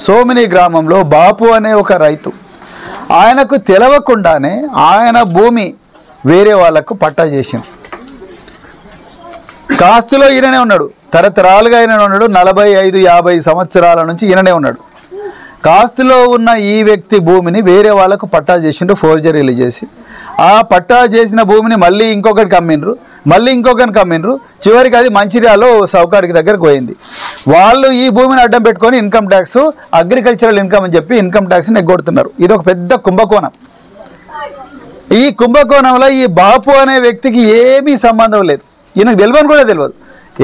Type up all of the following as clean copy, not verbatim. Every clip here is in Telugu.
సోమిని గ్రామంలో బాపు అనే ఒక రైతు, ఆయనకు తెలవకుండానే ఆయన భూమి వేరే వాళ్లకు పట్టా చేసింది. కాస్తులో ఈయననే ఉన్నాడు, తరతరాలుగా ఈయన ఉన్నాడు. 45-50 సంవత్సరాల నుంచి ఈయననే ఉన్నాడు. కాస్తులో ఉన్న ఈ వ్యక్తి భూమిని వేరే వాళ్ళకు పట్టా చేసిండు, ఫోర్జరీలు చేసి. ఆ పట్టా చేసిన భూమిని మళ్ళీ ఇంకొకరికి అమ్మిండ్రు, మళ్ళీ ఇంకొకరికి అమ్మిండ్రు. చివరికి అది మంచిర్యాలలో సౌకారికి దగ్గరకు పోయింది. వాళ్ళు ఈ భూమిని అడ్డం పెట్టుకొని ఇన్కమ్ ట్యాక్స్, అగ్రికల్చరల్ ఇన్కమ్ అని చెప్పి ఇన్కమ్ ట్యాక్స్ని ఎగ్గొడుతున్నారు. ఇది ఒక పెద్ద కుంభకోణం. ఈ కుంభకోణంలో ఈ బాపు అనే వ్యక్తికి ఏమీ సంబంధం లేదు. ఈయనకు తెలియని కూడా తెలియదు.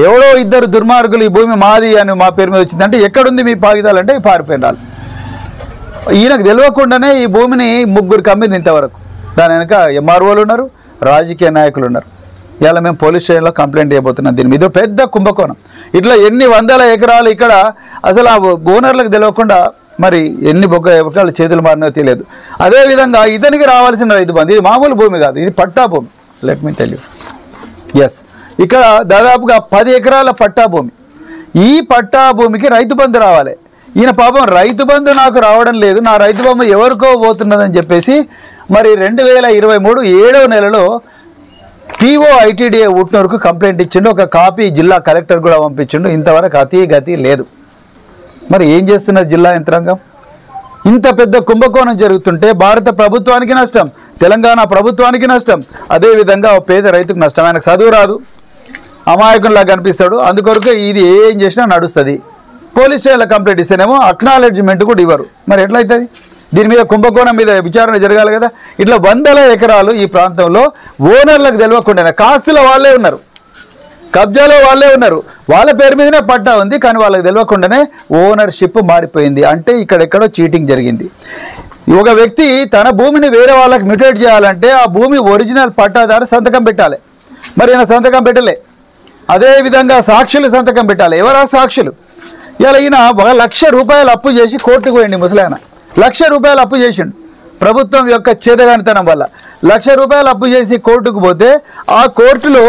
ఎవరో ఇద్దరు దుర్మార్గులు ఈ భూమి మాది అని మా పేరు మీద వచ్చిందంటే ఎక్కడుంది మీ పాగిదాలంటే పారిపోయినారు. ఈయనకు తెలియకుండానే ఈ భూమిని ముగ్గురికి అమ్మింది ఇంతవరకు. దాని వెనక ఎంఆర్ఓలు ఉన్నారు, రాజకీయ నాయకులు ఉన్నారు. ఇలా మేము పోలీస్ స్టేషన్లో కంప్లైంట్ చేయబోతున్నాం. దీని మీద పెద్ద కుంభకోణం. ఇట్లా ఎన్ని వందల ఎకరాలు ఇక్కడ అసలు ఆ ఓనర్లకు తెలియకుండా మరి ఎన్ని ఎకరాలు చేతులు మారినో తెలియదు. అదేవిధంగా ఇతనికి రావాల్సిన రైతు బంధు, ఇది మామూలు భూమి కాదు, ఇది పట్టా భూమి. Let me tell you. Yes, ఇక్కడ దాదాపుగా 10 ఎకరాల పట్టా భూమి. ఈ పట్టా భూమికి రైతు బంధు రావాలి. ఈయన పాపం రైతు బంధు నాకు రావడం లేదు, నా రైతు బంధు ఎవరికో పోతున్నదని చెప్పేసి మరి 2023 7వ నెలలో PO ITDA ఊట్నూరుకు కంప్లైంట్ ఇచ్చిండు. ఒక కాపీ జిల్లా కలెక్టర్ కూడా పంపించిండు. ఇంతవరకు గతి లేదు. మరి ఏం చేస్తున్నది జిల్లా యంత్రాంగం? ఇంత పెద్ద కుంభకోణం జరుగుతుంటే భారత ప్రభుత్వానికి నష్టం, తెలంగాణ ప్రభుత్వానికి నష్టం, అదేవిధంగా పేద రైతుకు నష్టం. ఆయనకు చదువు రాదు, అమాయకునిలా కనిపిస్తాడు. అందుకొరకు ఇది ఏం చేసినా నడుస్తుంది. పోలీస్ స్టేషన్లో కంప్లైంట్ ఇస్తేనేమో అక్నాలెడ్జ్మెంట్ కూడా ఇవ్వరు. మరి ఎట్లయితుంది? దీని మీద కుంభకోణం మీద విచారణ జరగాలి కదా. ఇట్లా వందల ఎకరాలు ఈ ప్రాంతంలో ఓనర్లకు తెలియకుండా, కాస్తుల వాళ్ళే ఉన్నారు, కబ్జాలో వాళ్ళే ఉన్నారు, వాళ్ళ పేరు మీదనే పట్టా ఉంది, కానీ వాళ్ళకి తెలియకుండానే ఓనర్షిప్ మారిపోయింది. అంటే ఇక్కడెక్కడో చీటింగ్ జరిగింది. ఒక వ్యక్తి తన భూమిని వేరే వాళ్ళకి మ్యూటేట్ చేయాలంటే ఆ భూమి ఒరిజినల్ పట్టాదారు సంతకం పెట్టాలి. మరి ఈయన సంతకం పెట్టలే. అదేవిధంగా సాక్షులు సంతకం పెట్టాలి. ఎవరా సాక్షులు? ఇలా ఈయన ₹1,00,000 అప్పు చేసి కోర్టుకు పోయింది. ముసలాయన ₹1,00,000 అప్పు చేసిండు. ప్రభుత్వం యొక్క చేతగానితనం వల్ల ₹1,00,000 అప్పు చేసి కోర్టుకు పోతే ఆ కోర్టులో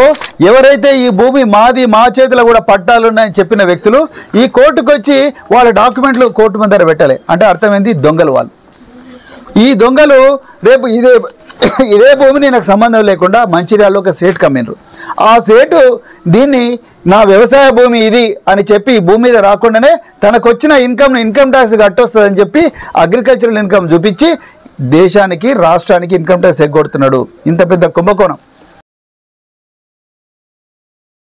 ఎవరైతే ఈ భూమి మాది, మా చేతిలో కూడా పట్టాలున్నాయని చెప్పిన వ్యక్తులు ఈ కోర్టుకు వచ్చి వాళ్ళ డాక్యుమెంట్లు కోర్టు ముందర పెట్టలే. అంటే అర్థమైంది, దొంగలు వాళ్ళు. ఈ దొంగలు రేపు ఇదే భూమిని నాకు సంబంధం లేకుండా మంచిర్యాలలో ఒక సేట్ కమ్మిండ్రు. ఆ సేటు దీన్ని నా వ్యవసాయ భూమి ఇది అని చెప్పి ఈ భూమి మీద రాకుండానే తనకు వచ్చిన ఇన్కమ్ ట్యాక్స్ కట్టొస్తుందని చెప్పి అగ్రికల్చరల్ ఇన్కమ్ చూపించి దేశానికి, రాష్ట్రానికి ఇన్కమ్ ట్యాక్స్ ఎగ్గొడుతున్నాడు. ఇంత పెద్ద కుంభకోణం.